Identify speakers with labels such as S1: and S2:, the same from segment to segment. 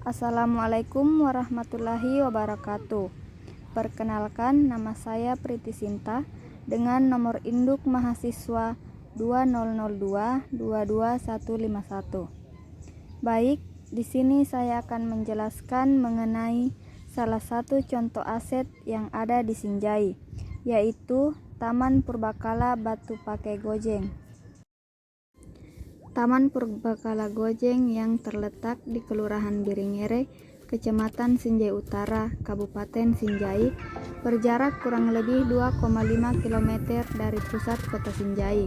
S1: Assalamualaikum warahmatullahi wabarakatuh. Perkenalkan, nama saya Priti Sinta dengan nomor induk mahasiswa 2002-22151. Baik, di sini saya akan menjelaskan mengenai salah satu contoh aset yang ada di Sinjai, yaitu Taman Purbakala Batu Pake Gojeng. Taman Purbakala Gojeng yang terletak di Kelurahan Biringere, Kecamatan Sinjai Utara, Kabupaten Sinjai, berjarak kurang lebih 2,5 km dari pusat kota Sinjai.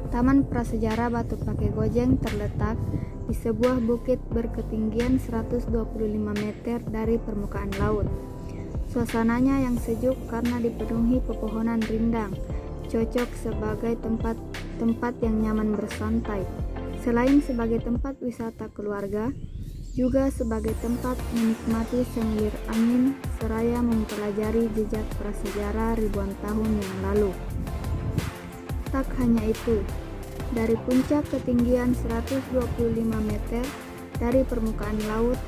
S1: Taman prasejarah Batu Pake Gojeng terletak di sebuah bukit berketinggian 125 meter dari permukaan laut. Suasananya yang sejuk karena dipenuhi pepohonan rindang, cocok sebagai tempat yang nyaman bersantai. Selain sebagai tempat wisata keluarga, juga sebagai tempat menikmati semilir angin seraya mempelajari jejak prasejarah ribuan tahun yang lalu. Tak hanya itu, dari puncak ketinggian 125 meter dari permukaan laut,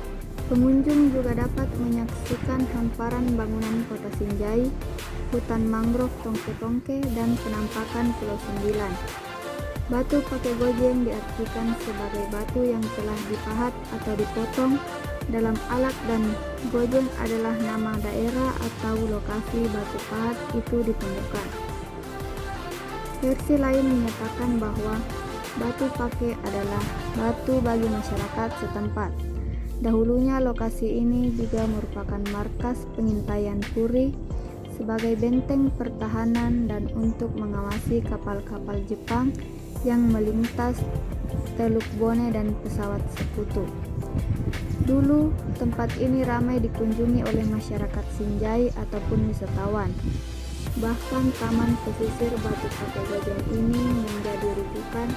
S1: pengunjung juga dapat menyaksikan hamparan bangunan kota Sinjai, hutan mangrove Tongke-Tongke, dan penampakan Pulau Sembilan. Batu Pake Gojeng diartikan sebagai batu yang telah dipahat atau dipotong dalam alat, dan Gojeng adalah nama daerah atau lokasi batu pahat itu ditemukan. Versi lain menyatakan bahwa Batu Pake adalah batu bagi masyarakat setempat. Dahulunya lokasi ini juga merupakan markas pengintaian Puri sebagai benteng pertahanan dan untuk mengawasi kapal-kapal Jepang yang melintas Teluk Bone dan pesawat sekutu. Dulu tempat ini ramai dikunjungi oleh masyarakat Sinjai ataupun wisatawan. Bahkan taman pesisir Batu Pake Gojeng ini menjadi rujukan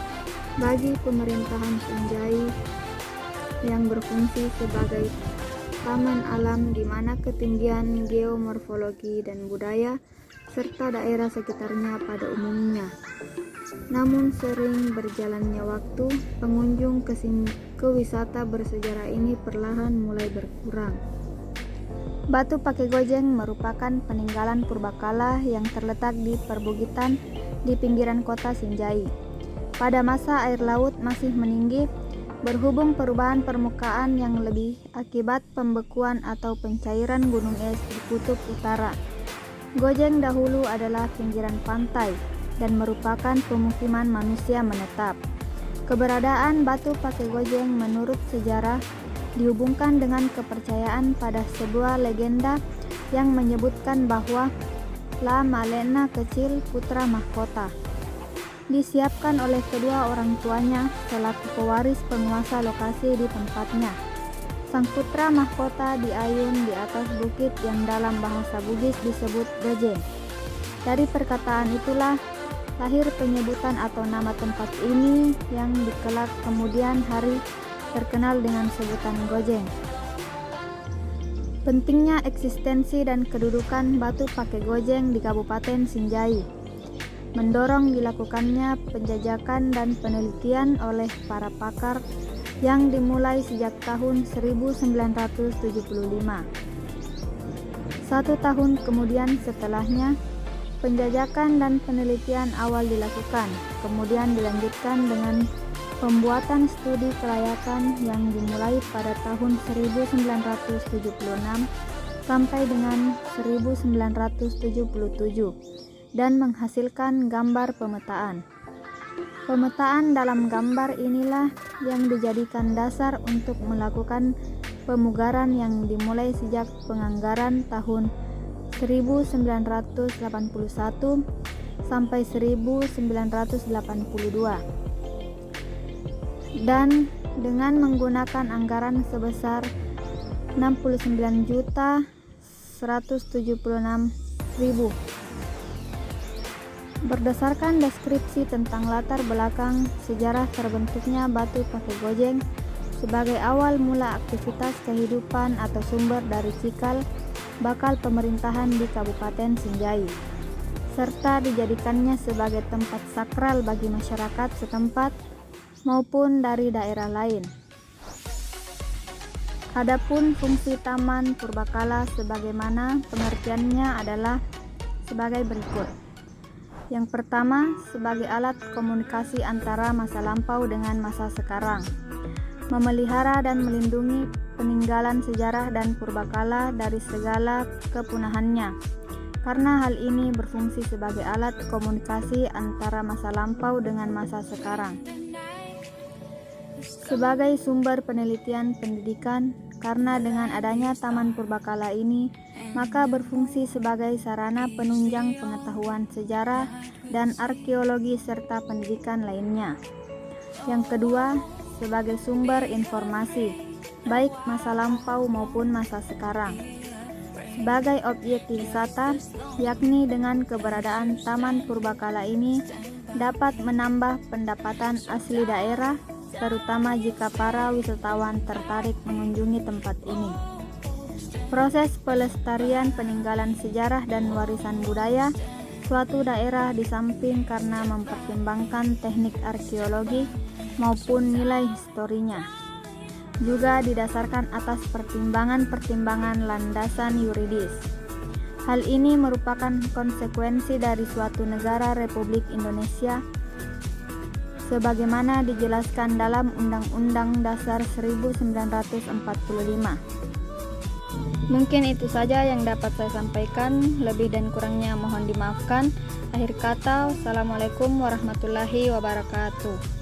S1: bagi pemerintahan Sinjai yang berfungsi sebagai taman alam di mana ketinggian geomorfologi dan budaya serta daerah sekitarnya pada umumnya. Namun sering berjalannya waktu, pengunjung ke wisata bersejarah ini perlahan mulai berkurang. Batu Pake Gojeng merupakan peninggalan purbakala yang terletak di perbukitan di pinggiran kota Sinjai. Pada masa air laut masih meninggi, berhubung perubahan permukaan yang lebih akibat pembekuan atau pencairan gunung es di kutub utara. Gojeng dahulu adalah pinggiran pantai dan merupakan pemukiman manusia menetap. Keberadaan Batu Pake Gojeng menurut sejarah dihubungkan dengan kepercayaan pada sebuah legenda yang menyebutkan bahwa La Malena kecil putra mahkota disiapkan oleh kedua orang tuanya selaku pewaris penguasa lokasi di tempatnya. Sang putra mahkota diayun di atas bukit yang dalam bahasa Bugis disebut Gojeng. Dari perkataan itulah lahir penyebutan atau nama tempat ini yang dikelak kemudian hari terkenal dengan sebutan Gojeng. Pentingnya eksistensi dan kedudukan Batu Pake Gojeng di Kabupaten Sinjai mendorong dilakukannya penjajakan dan penelitian oleh para pakar yang dimulai sejak tahun 1975. 1 tahun kemudian setelahnya, penjajakan dan penelitian awal dilakukan, kemudian dilanjutkan dengan pembuatan studi kelayakan yang dimulai pada tahun 1976 sampai dengan 1977 dan menghasilkan gambar pemetaan. Pemetaan dalam gambar inilah yang dijadikan dasar untuk melakukan pemugaran yang dimulai sejak penganggaran tahun 1981 sampai 1982, dan dengan menggunakan anggaran sebesar 69.176.000. Berdasarkan deskripsi tentang latar belakang sejarah terbentuknya Batu Pake Gojeng sebagai awal mula aktivitas kehidupan atau sumber dari cikal bakal pemerintahan di Kabupaten Sinjai, serta dijadikannya sebagai tempat sakral bagi masyarakat setempat maupun dari daerah lain. Adapun fungsi Taman Purbakala sebagaimana pengertiannya adalah sebagai berikut. Yang pertama, sebagai alat komunikasi antara masa lampau dengan masa sekarang. Memelihara dan melindungi peninggalan sejarah dan purbakala dari segala kepunahannya. Karena hal ini berfungsi sebagai alat komunikasi antara masa lampau dengan masa sekarang. Sebagai sumber penelitian pendidikan, karena dengan adanya Taman Purbakala ini, maka berfungsi sebagai sarana penunjang pengetahuan sejarah dan arkeologi serta pendidikan lainnya. Yang kedua, sebagai sumber informasi, baik masa lampau maupun masa sekarang. Sebagai objek wisata, yakni dengan keberadaan Taman Purbakala ini dapat menambah pendapatan asli daerah, terutama jika para wisatawan tertarik mengunjungi tempat ini. Proses pelestarian peninggalan sejarah dan warisan budaya suatu daerah di samping karena mempertimbangkan teknik arkeologi maupun nilai historinya, juga didasarkan atas pertimbangan-pertimbangan landasan yuridis. Hal ini merupakan konsekuensi dari suatu negara Republik Indonesia sebagaimana dijelaskan dalam Undang-Undang Dasar 1945. Mungkin itu saja yang dapat saya sampaikan, lebih dan kurangnya mohon dimaafkan. Akhir kata, wassalamualaikum warahmatullahi wabarakatuh.